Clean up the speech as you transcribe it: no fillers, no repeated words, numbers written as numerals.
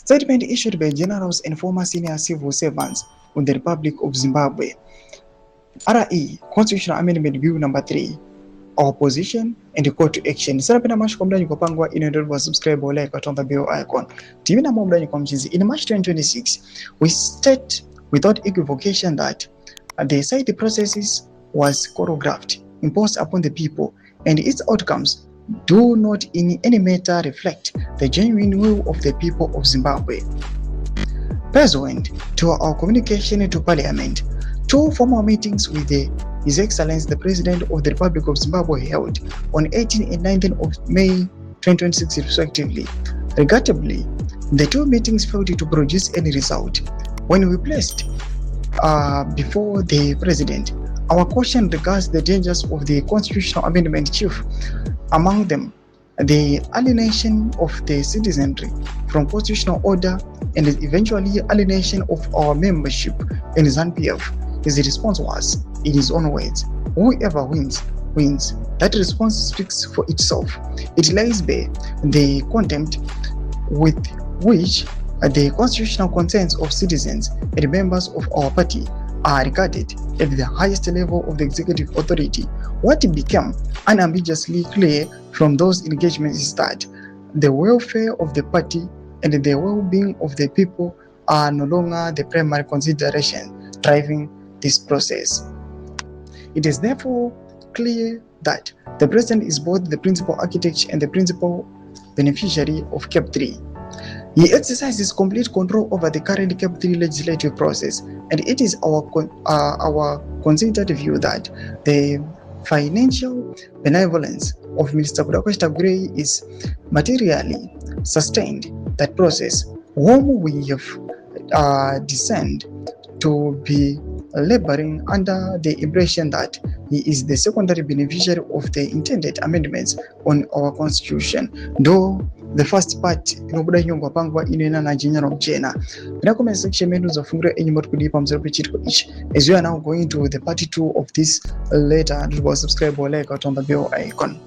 Statement issued by generals and former senior civil servants of the Republic of Zimbabwe. RE Constitutional Amendment Bill number 3. Our position and the call to action. Sarapina Mash Komdani Kopangwa in order to subscribe or like on the bell icon. Timina Momdani Komchizi. In March 2026, we state without equivocation that the site processes was choreographed, imposed upon the people, and its outcomes do not in any matter reflect the genuine will of the people of Zimbabwe. Pursuant to our communication to Parliament, 2 formal meetings with His Excellency the President of the Republic of Zimbabwe held on 18 and 19 of May 2026 respectively. Regrettably, the 2 meetings failed to produce any result. When we placed before the President our caution regards the dangers of the constitutional amendment, chief among them the alienation of the citizenry from constitutional order and eventually alienation of our membership in ZANU-PF. His response was, in his own words, whoever wins, wins. That response speaks for itself. It lays bare the contempt with which the constitutional concerns of citizens and members of our party are regarded at the highest level of the executive authority. What became unambiguously clear from those engagements is that the welfare of the party and the well-being of the people are no longer the primary consideration driving this process. It is therefore clear that the President is both the principal architect and the principal beneficiary of CAP 3. He exercises complete control over the current CAP 3 legislative process, and it is our considered view that the financial benevolence of Mr. Kutya is materially sustained that process, whom we have discerned to be laboring under the impression that he is the secondary beneficiary of the intended amendments on our constitution, though the first part inobuda nyongwa pangwa inena na general jena. In the comment section menus of fungre enyimot kudipa mzero pichitko each. As you are now going to the part 2 of this letter, do subscribe or like on the bell icon.